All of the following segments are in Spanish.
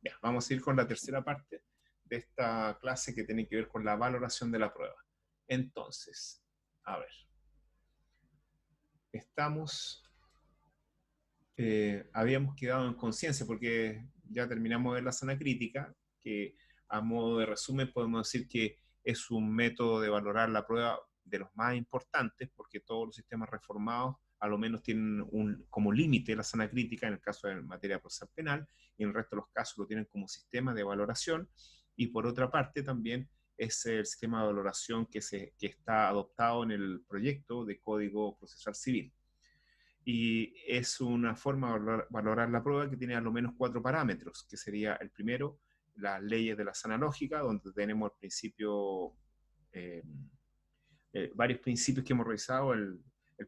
Ya, vamos a ir con la tercera parte de esta clase que tiene que ver con la valoración de la prueba. Entonces, a ver, habíamos quedado en conciencia porque ya terminamos de ver la sana crítica, que a modo de resumen podemos decir que es un método de valorar la prueba de los más importantes, porque todos los sistemas reformados a lo menos tienen como límite la sana crítica en el caso de materia procesal penal, y en el resto de los casos lo tienen como sistema de valoración. Y por otra parte también es el sistema de valoración que está adoptado en el proyecto de Código Procesal Civil. Y es una forma de valorar la prueba que tiene al menos 4 parámetros, que sería el primero, las leyes de la sana lógica, donde tenemos el principio, eh, varios principios que hemos revisado, el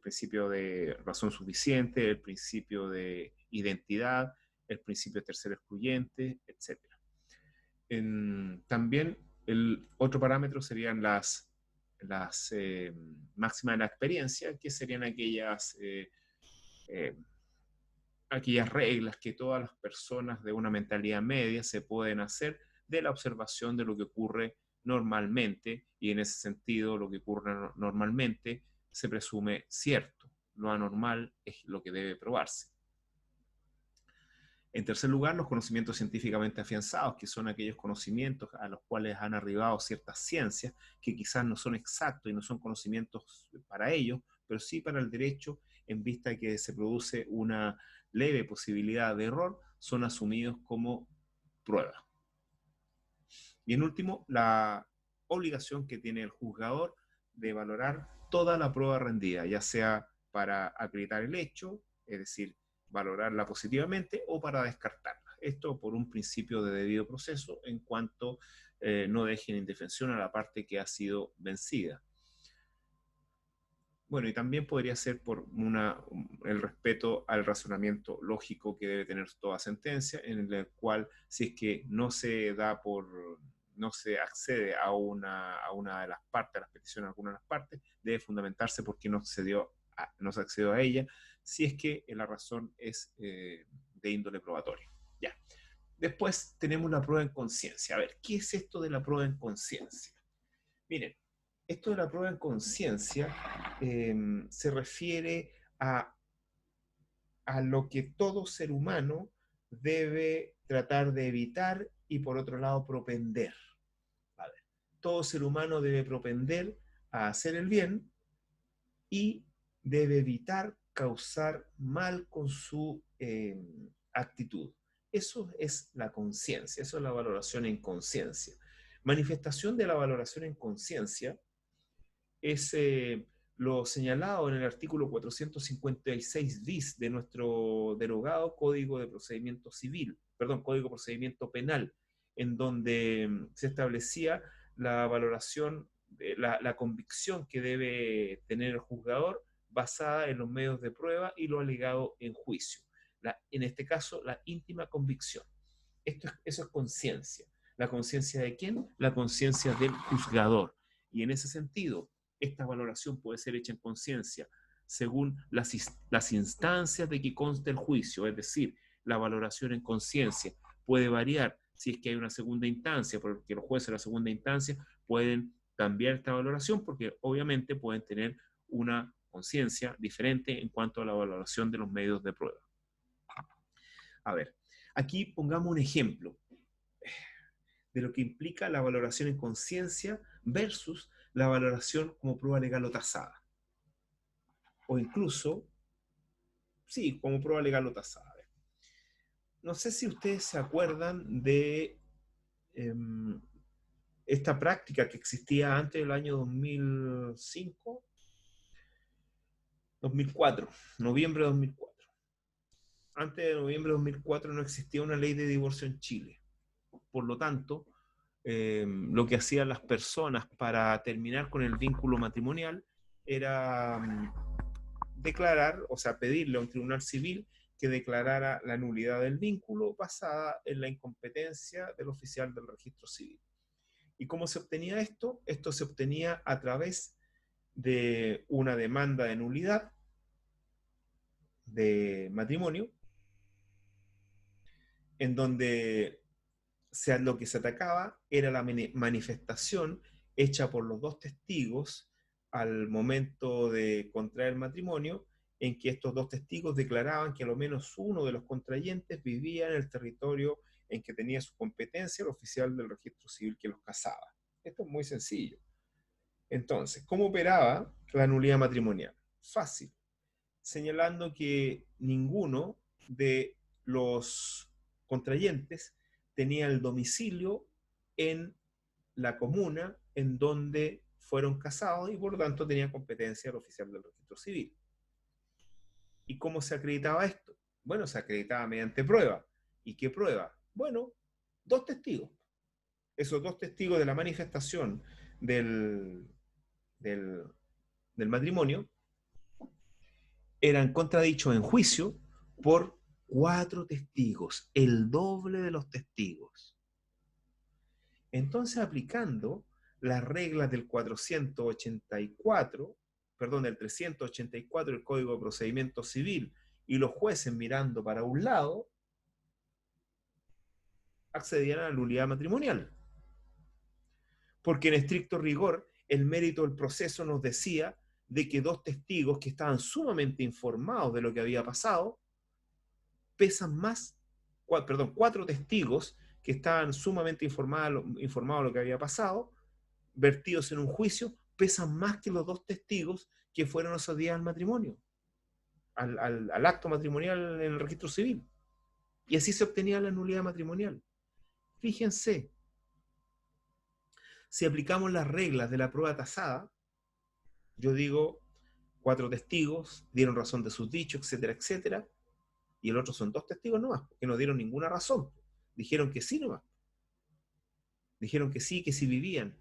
principio de razón suficiente, el principio de identidad, el principio de tercero excluyente, etc. También el otro parámetro serían las máximas de la experiencia, que serían eh, aquellas reglas que todas las personas de una mentalidad media se pueden hacer de la observación de lo que ocurre normalmente, y en ese sentido lo que ocurre normalmente se presume cierto. Lo anormal es lo que debe probarse. En tercer lugar, los conocimientos científicamente afianzados, que son aquellos conocimientos a los cuales han arribado ciertas ciencias, que quizás no son exactos y no son conocimientos para ellos, pero sí para el derecho, en vista de que se produce una leve posibilidad de error, son asumidos como prueba. Y en último, la obligación que tiene el juzgador de valorar toda la prueba rendida, ya sea para acreditar el hecho, es decir, valorarla positivamente, o para descartarla. Esto por un principio de debido proceso, en cuanto no dejen indefensión a la parte que ha sido vencida. Bueno, y también podría ser por el respeto al razonamiento lógico que debe tener toda sentencia, en el cual, si es que no se accede a una de las partes, a las peticiones de alguna de las partes, debe fundamentarse porque no se accedió a ella, si es que la razón es de índole probatoria. Ya. Después tenemos la prueba en conciencia. A ver, ¿qué es esto de la prueba en conciencia? Miren, esto de la prueba en conciencia se refiere a lo que todo ser humano debe tratar de evitar y por otro lado propender. A ver, todo ser humano debe propender a hacer el bien y debe evitar causar mal con su actitud. Eso es la conciencia, eso es la valoración en conciencia. Manifestación de la valoración en conciencia es lo señalado en el artículo 456 bis de nuestro derogado Código de Procedimiento Civil, perdón, Código de Procedimiento Penal, en donde se establecía la valoración, la convicción que debe tener el juzgador basada en los medios de prueba y lo alegado en juicio. En este caso, la íntima convicción. Eso es conciencia. ¿La conciencia de quién? La conciencia del juzgador. Y en ese sentido, esta valoración puede ser hecha en conciencia según las instancias de que conste el juicio, es decir, la valoración en conciencia puede variar si es que hay una segunda instancia, porque los jueces de la segunda instancia pueden cambiar esta valoración, porque obviamente pueden tener una conciencia diferente en cuanto a la valoración de los medios de prueba. A ver, aquí pongamos un ejemplo de lo que implica la valoración en conciencia versus la valoración como prueba legal o tasada. O incluso, sí, como prueba legal o tasada. No sé si ustedes se acuerdan de eh, esta práctica que existía antes del año 2005, 2004, noviembre de 2004. Antes de noviembre de 2004 no existía una ley de divorcio en Chile. Por lo tanto, lo que hacían las personas para terminar con el vínculo matrimonial era declarar, o sea, pedirle a un tribunal civil que declarara la nulidad del vínculo basada en la incompetencia del oficial del registro civil. ¿Y cómo se obtenía esto? Esto se obtenía a través de una demanda de nulidad de matrimonio, en donde lo que se atacaba era la manifestación hecha por los dos testigos al momento de contraer matrimonio, en que estos dos testigos declaraban que al menos uno de los contrayentes vivía en el territorio en que tenía su competencia el oficial del registro civil que los casaba. Esto es muy sencillo. Entonces, ¿cómo operaba la nulidad matrimonial? Fácil, señalando que ninguno de los contrayentes tenía el domicilio en la comuna en donde fueron casados y por lo tanto tenía competencia el oficial del registro civil. ¿Y cómo se acreditaba esto? Bueno, se acreditaba mediante prueba. ¿Y qué prueba? Bueno, dos testigos. Esos dos testigos de la manifestación del, del, del matrimonio eran contradichos en juicio por 4 testigos, el doble de los testigos. Entonces, aplicando las reglas del 484, perdón, del 384 del Código de Procedimiento Civil y los jueces mirando para un lado, accedían a la nulidad matrimonial. Porque en estricto rigor, el mérito del proceso nos decía de que dos testigos que estaban sumamente informados de lo que había pasado, pesan más, perdón, 4 testigos que estaban sumamente informados de lo que había pasado, vertidos en un juicio, pesan más que los 2 testigos que fueron esos días al matrimonio, al acto matrimonial en el registro civil. Y así se obtenía la nulidad matrimonial. Fíjense, si aplicamos las reglas de la prueba tasada, yo digo, 4 testigos dieron razón de sus dichos, etcétera, etcétera, y el otro son 2 testigos nomás, que no dieron ninguna razón. Dijeron que sí nomás. Dijeron que sí vivían.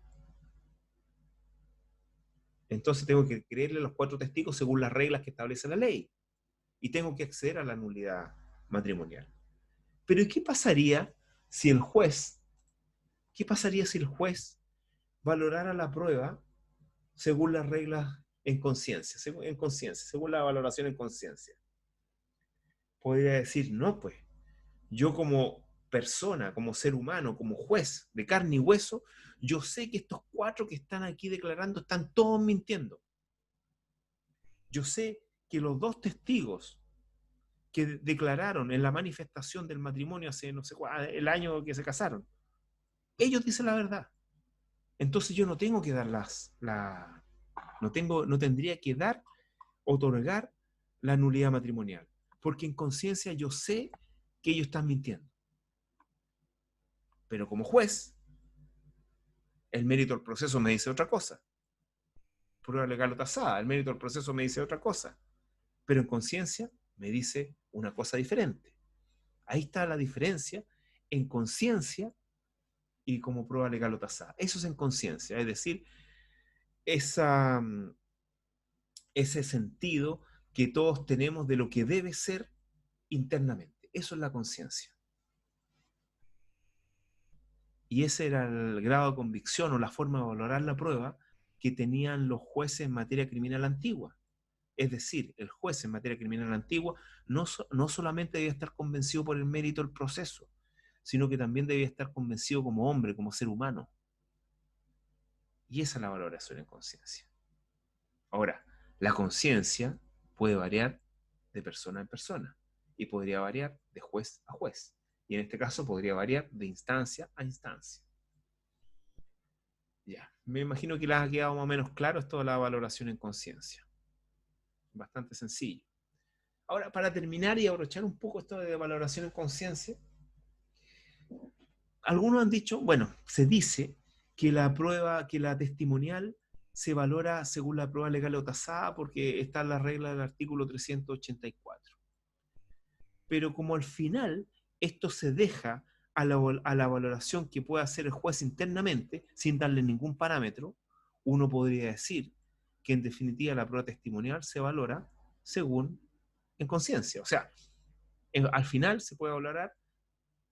Entonces tengo que creerle a los 4 testigos según las reglas que establece la ley. Y tengo que acceder a la nulidad matrimonial. Pero ¿qué pasaría si el juez valorara la prueba según las reglas en conciencia, según la valoración en conciencia? Podría decir, no, pues, yo como persona, como ser humano, como juez de carne y hueso, yo sé que estos 4 que están aquí declarando están todos mintiendo. Yo sé que los 2 testigos que declararon en la manifestación del matrimonio hace no sé cuál, el año que se casaron, ellos dicen la verdad. Entonces yo no tengo que dar no tendría que otorgar la nulidad matrimonial, porque en conciencia yo sé que ellos están mintiendo. Pero como juez, el mérito del proceso me dice otra cosa. Prueba legal o tasada, el mérito del proceso me dice otra cosa. Pero en conciencia me dice una cosa diferente. Ahí está la diferencia en conciencia y como prueba legal o tasada. Eso es en conciencia, es decir, ese sentido que todos tenemos de lo que debe ser internamente. Eso es la conciencia. Y ese era el grado de convicción o la forma de valorar la prueba que tenían los jueces en materia criminal antigua. Es decir, el juez en materia criminal antigua no solamente debía estar convencido por el mérito del proceso, sino que también debía estar convencido como hombre, como ser humano. Y esa es la valoración en conciencia. Ahora, la conciencia puede variar de persona en persona y podría variar de juez a juez. Y en este caso podría variar de instancia a instancia. Ya, me imagino que les ha quedado más o menos claro esto de la valoración en conciencia. Bastante sencillo. Ahora, para terminar y abrochar un poco esto de valoración en conciencia, algunos han dicho, bueno, se dice que la testimonial se valora según la prueba legal o tasada porque está en la regla del artículo 384. Pero como al final esto se deja a la valoración que puede hacer el juez internamente, sin darle ningún parámetro, uno podría decir que en definitiva la prueba testimonial se valora según en conciencia. O sea, al final se puede valorar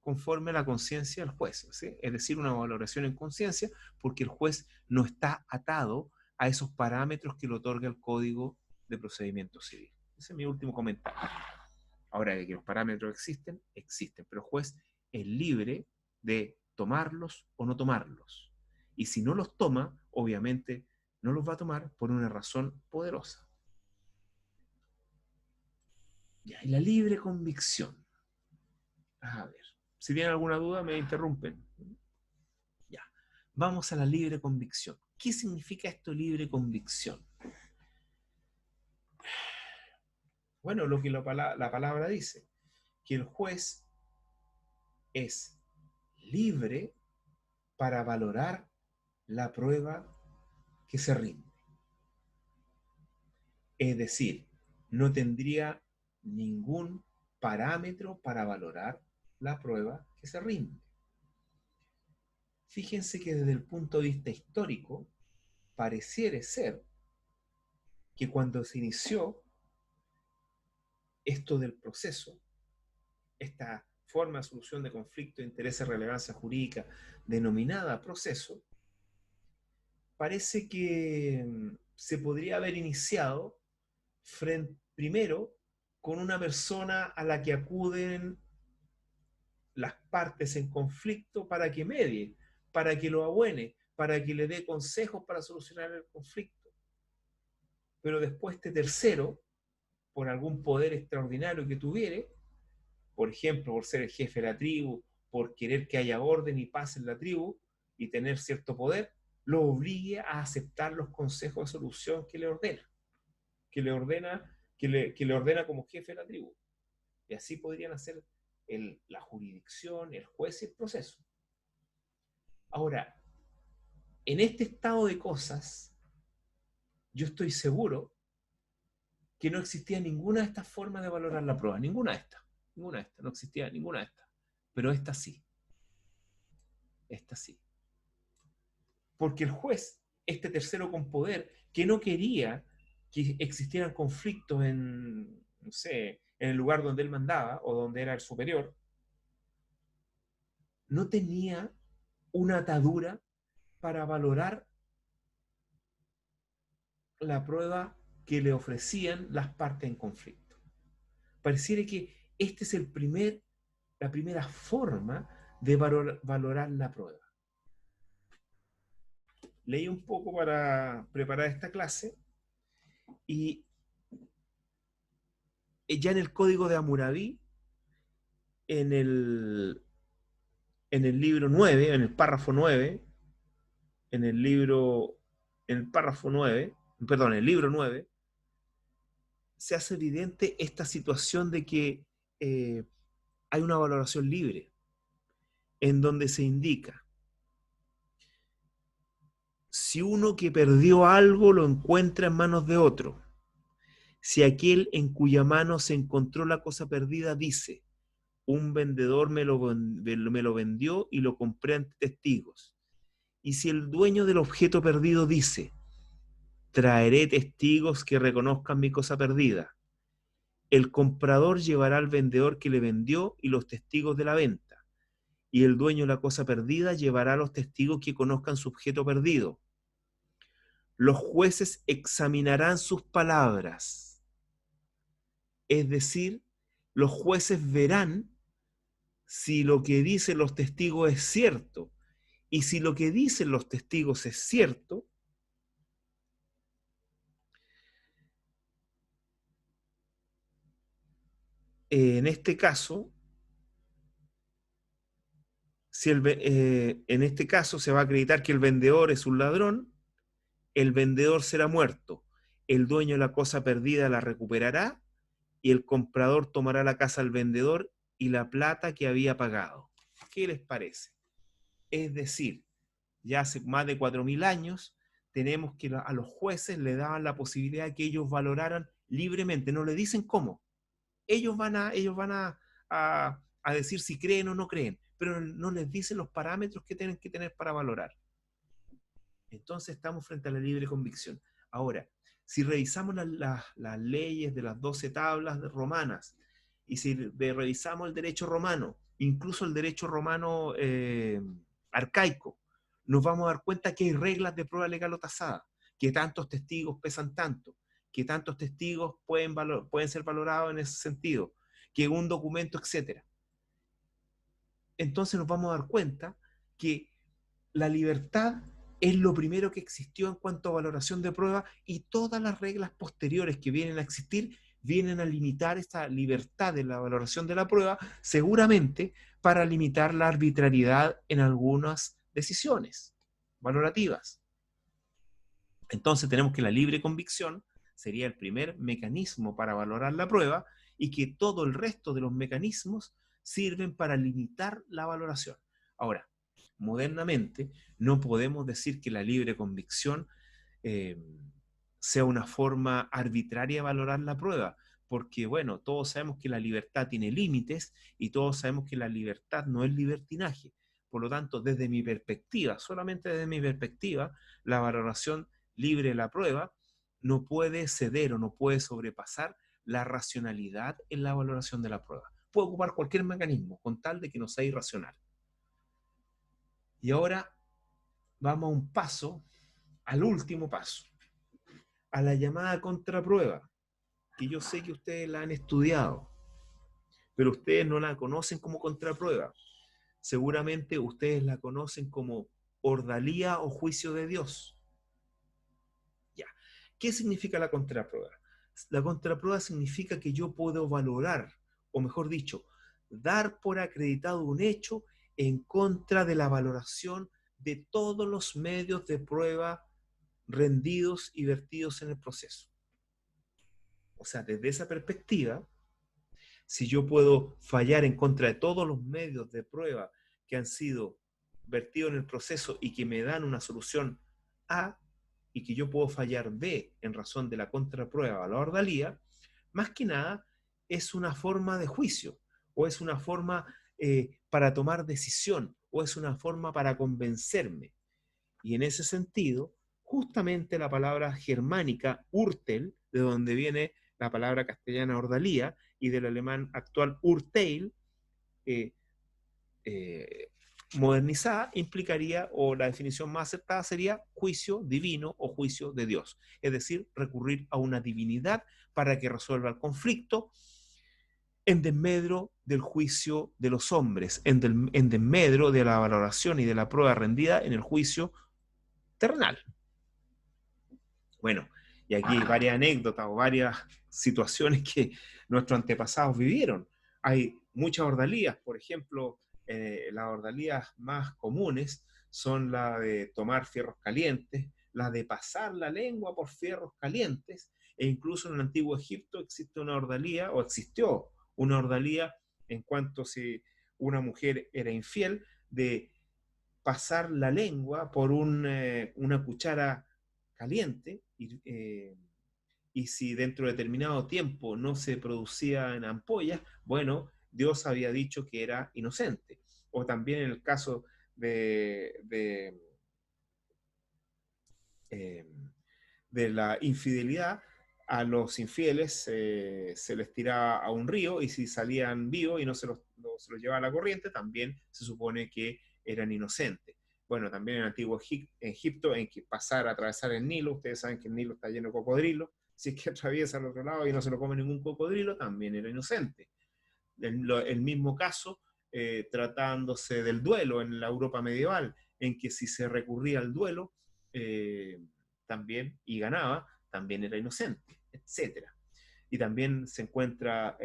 conforme a la conciencia del juez, ¿sí? Es decir, una valoración en conciencia porque el juez no está atado a esos parámetros que le otorga el Código de Procedimiento Civil. Ese es mi último comentario. Ahora, de que los parámetros existen, pero el juez es libre de tomarlos o no tomarlos. Y si no los toma, obviamente no los va a tomar por una razón poderosa. Ya, y la libre convicción. A ver, si tienen alguna duda me interrumpen. Ya, vamos a la libre convicción. ¿Qué significa esto, libre convicción? Bueno, lo que la palabra dice, que el juez es libre para valorar la prueba que se rinde. Es decir, no tendría ningún parámetro para valorar la prueba que se rinde. Fíjense que desde el punto de vista histórico, pareciera ser que cuando se inició esto del proceso, esta forma de solución de conflicto de interés de relevancia jurídica denominada proceso, parece que se podría haber iniciado primero con una persona a la que acuden las partes en conflicto para que medie, para que lo abuene, para que le dé consejos para solucionar el conflicto. Pero después este tercero, por algún poder extraordinario que tuviere, por ejemplo, por ser el jefe de la tribu, por querer que haya orden y paz en la tribu y tener cierto poder, lo obligue a aceptar los consejos de solución que le ordena, que le ordena como jefe de la tribu. Y así podrían hacer la jurisdicción, el juez y el proceso. Ahora, en este estado de cosas, yo estoy seguro que no existía ninguna de estas formas de valorar la prueba, ninguna de estas, no existía ninguna de estas, pero esta sí, esta sí. Porque el juez, este tercero con poder, que no quería que existieran conflictos en, no sé, en el lugar donde él mandaba o donde era el superior, no tenía una atadura para valorar la prueba que le ofrecían las partes en conflicto. Pareciera que esta es la primera forma de valorar la prueba. Leí un poco para preparar esta clase y ya en el Código de Hammurabi, en el libro 9, en el párrafo 9, en el párrafo 9, perdón, en el libro 9, se hace evidente esta situación de que hay una valoración libre, en donde se indica, si uno que perdió algo lo encuentra en manos de otro, si aquel en cuya mano se encontró la cosa perdida dice, un vendedor me lo vendió y lo compré ante testigos, y si el dueño del objeto perdido dice, traeré testigos que reconozcan mi cosa perdida, el comprador llevará al vendedor que le vendió y los testigos de la venta, y el dueño de la cosa perdida llevará a los testigos que conozcan su objeto perdido. Los jueces examinarán sus palabras, es decir, los jueces verán si lo que dicen los testigos es cierto, y si lo que dicen los testigos es cierto, en este caso, en este caso se va a acreditar que el vendedor es un ladrón, el vendedor será muerto, el dueño de la cosa perdida la recuperará y el comprador tomará la casa al vendedor y la plata que había pagado. ¿Qué les parece? Es decir, ya hace más de 4000 años tenemos que a los jueces le daban la posibilidad de que ellos valoraran libremente, no le dicen cómo. Ellos van a decir si creen o no creen, pero no les dicen los parámetros que tienen que tener para valorar. Entonces estamos frente a la libre convicción. Ahora, si revisamos las leyes de las 12 tablas romanas, y si revisamos el derecho romano, incluso el derecho romano arcaico, nos vamos a dar cuenta que hay reglas de prueba legal o tasada, que tantos testigos pesan tanto, que tantos testigos pueden ser valorados en ese sentido, que un documento, etc. Entonces nos vamos a dar cuenta que la libertad es lo primero que existió en cuanto a valoración de prueba, y todas las reglas posteriores que vienen a existir vienen a limitar esta libertad de la valoración de la prueba, seguramente para limitar la arbitrariedad en algunas decisiones valorativas. Entonces tenemos que la libre convicción sería el primer mecanismo para valorar la prueba, y que todo el resto de los mecanismos sirven para limitar la valoración. Ahora, modernamente no podemos decir que la libre convicción eh, sea una forma arbitraria de valorar la prueba, porque bueno, todos sabemos que la libertad tiene límites, y todos sabemos que la libertad no es libertinaje. Por lo tanto, desde mi perspectiva, solamente desde mi perspectiva, la valoración libre de la prueba no puede ceder o no puede sobrepasar la racionalidad en la valoración de la prueba. Puede ocupar cualquier mecanismo con tal de que no sea irracional. Y ahora vamos a un paso, al último paso, a la llamada contraprueba, que yo sé que ustedes la han estudiado, pero ustedes no la conocen como contraprueba. Seguramente ustedes la conocen como ordalía o juicio de Dios. Ya. ¿Qué significa la contraprueba? La contraprueba significa que yo puedo valorar, o mejor dicho, dar por acreditado un hecho en contra de la valoración de todos los medios de prueba rendidos y vertidos en el proceso. O sea, desde esa perspectiva, si yo puedo fallar en contra de todos los medios de prueba que han sido vertidos en el proceso y que me dan una solución A, y que yo puedo fallar B en razón de la contraprueba a la ordalía, más que nada es una forma de juicio, o es una forma para tomar decisión, o es una forma para convencerme. Y en ese sentido, justamente la palabra germánica Urteil, de donde viene la palabra castellana ordalía, y del alemán actual Urteil, eh, eh, modernizada, implicaría, o la definición más acertada sería juicio divino o juicio de Dios. Es decir, recurrir a una divinidad para que resuelva el conflicto en desmedro del juicio de los hombres, en desmedro de la valoración y de la prueba rendida en el juicio terrenal. Bueno, y aquí hay varias anécdotas o varias situaciones que nuestros antepasados vivieron. Hay muchas ordalías, por ejemplo, las ordalías más comunes son la de tomar fierros calientes, la de pasar la lengua por fierros calientes, e incluso en el antiguo Egipto existe una ordalía, o existió una ordalía en cuanto si una mujer era infiel, de pasar la lengua por una cuchara caliente, y si dentro de determinado tiempo no se producían ampollas, bueno, Dios había dicho que era inocente. O también en el caso eh, de la infidelidad, a los infieles se les tiraba a un río, y si salían vivos y no se los llevaba a la corriente, también se supone que eran inocentes. Bueno, también en el antiguo Egipto, en que pasar a atravesar el Nilo, ustedes saben que el Nilo está lleno de cocodrilos, si es que atraviesa al otro lado y no se lo come ningún cocodrilo, también era inocente. El mismo caso tratándose del duelo en la Europa medieval, en que si se recurría al duelo también y ganaba, también era inocente, etc. Y también se encuentra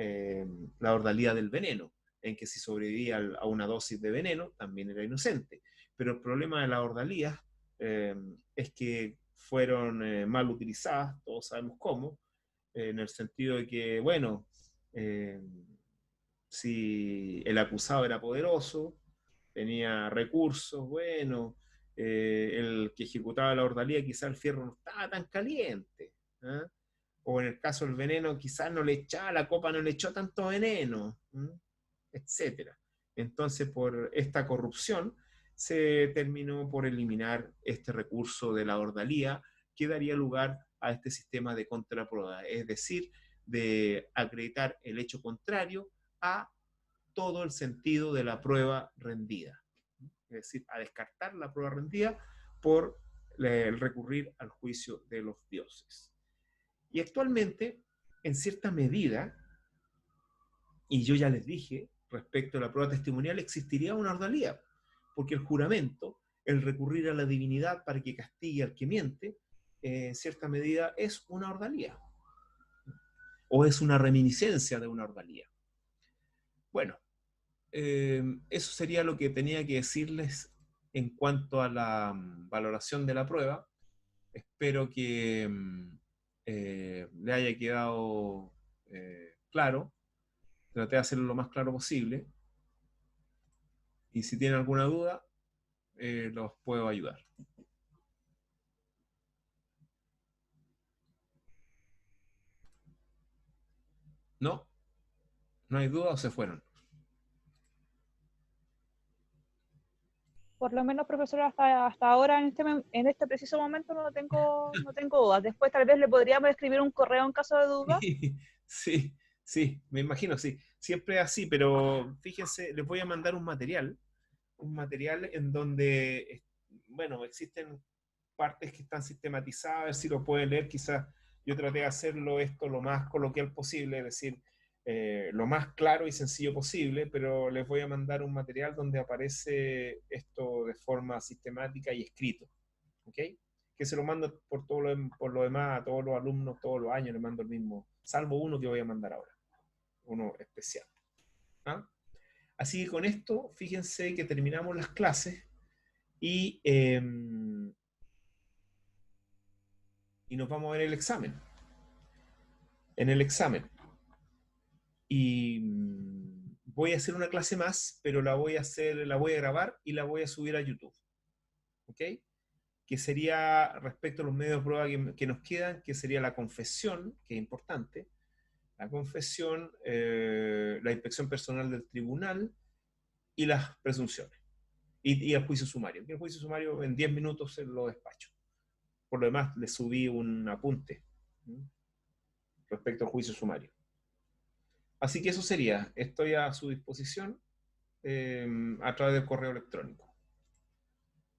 la ordalía del veneno, en que si sobrevivía a una dosis de veneno, también era inocente. Pero el problema de la ordalía es que fueron mal utilizadas, todos sabemos cómo, en el sentido de que, bueno, si el acusado era poderoso, tenía recursos, bueno, el que ejecutaba la ordalía quizá el fierro no estaba tan caliente, ¿eh? O en el caso del veneno quizás no le echaba, la copa no le echó tanto veneno, etc. Entonces por esta corrupción se terminó por eliminar este recurso de la ordalía, que daría lugar a este sistema de contraprueba, es decir, de acreditar el hecho contrario a todo el sentido de la prueba rendida. Es decir, a descartar la prueba rendida por el recurrir al juicio de los dioses. Y actualmente, en cierta medida, y yo ya les dije, respecto a la prueba testimonial, existiría una ordalía, porque el juramento, el recurrir a la divinidad para que castigue al que miente, en cierta medida es una ordalía, o es una reminiscencia de una ordalía. Bueno, eso sería lo que tenía que decirles en cuanto a la valoración de la prueba. Espero que le haya quedado claro. Traté de hacerlo lo más claro posible. Y si tienen alguna duda, los puedo ayudar. ¿No? ¿No hay duda o se fueron? Por lo menos, profesor, hasta ahora, en este preciso momento, no tengo dudas. Después tal vez le podríamos escribir un correo en caso de duda. Sí, sí, me imagino, sí. Siempre es así, pero fíjense, les voy a mandar un material en donde, bueno, existen partes que están sistematizadas, a ver si lo pueden leer. Quizás yo traté de hacerlo esto lo más coloquial posible, es decir, lo más claro y sencillo posible, pero les voy a mandar un material donde aparece esto de forma sistemática y escrito, ¿ok? Que se lo mando por lo demás a todos los alumnos todos los años, les mando el mismo, salvo uno que voy a mandar ahora, uno especial. ¿Ah? Así que con esto, fíjense que terminamos las clases y, y nos vamos a ver el examen. En el examen. Y voy a hacer una clase más, pero la voy a grabar y la voy a subir a YouTube. ¿Ok? Que sería respecto a los medios de prueba que nos quedan, que sería la confesión, que es importante, la confesión, la inspección personal del tribunal y las presunciones. Y el juicio sumario. Que el juicio sumario en 10 minutos se lo despacho. Por lo demás, le subí un apunte respecto al juicio sumario. Así que eso sería. Estoy a su disposición a través del correo electrónico.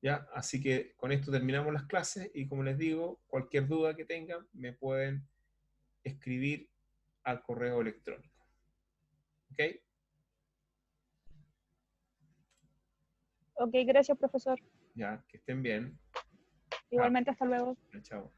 ¿Ya? Así que con esto terminamos las clases y como les digo, cualquier duda que tengan me pueden escribir al correo electrónico. ¿Ok? Ok, gracias, profesor. Ya, que estén bien. Chao. Igualmente, hasta luego. Chao.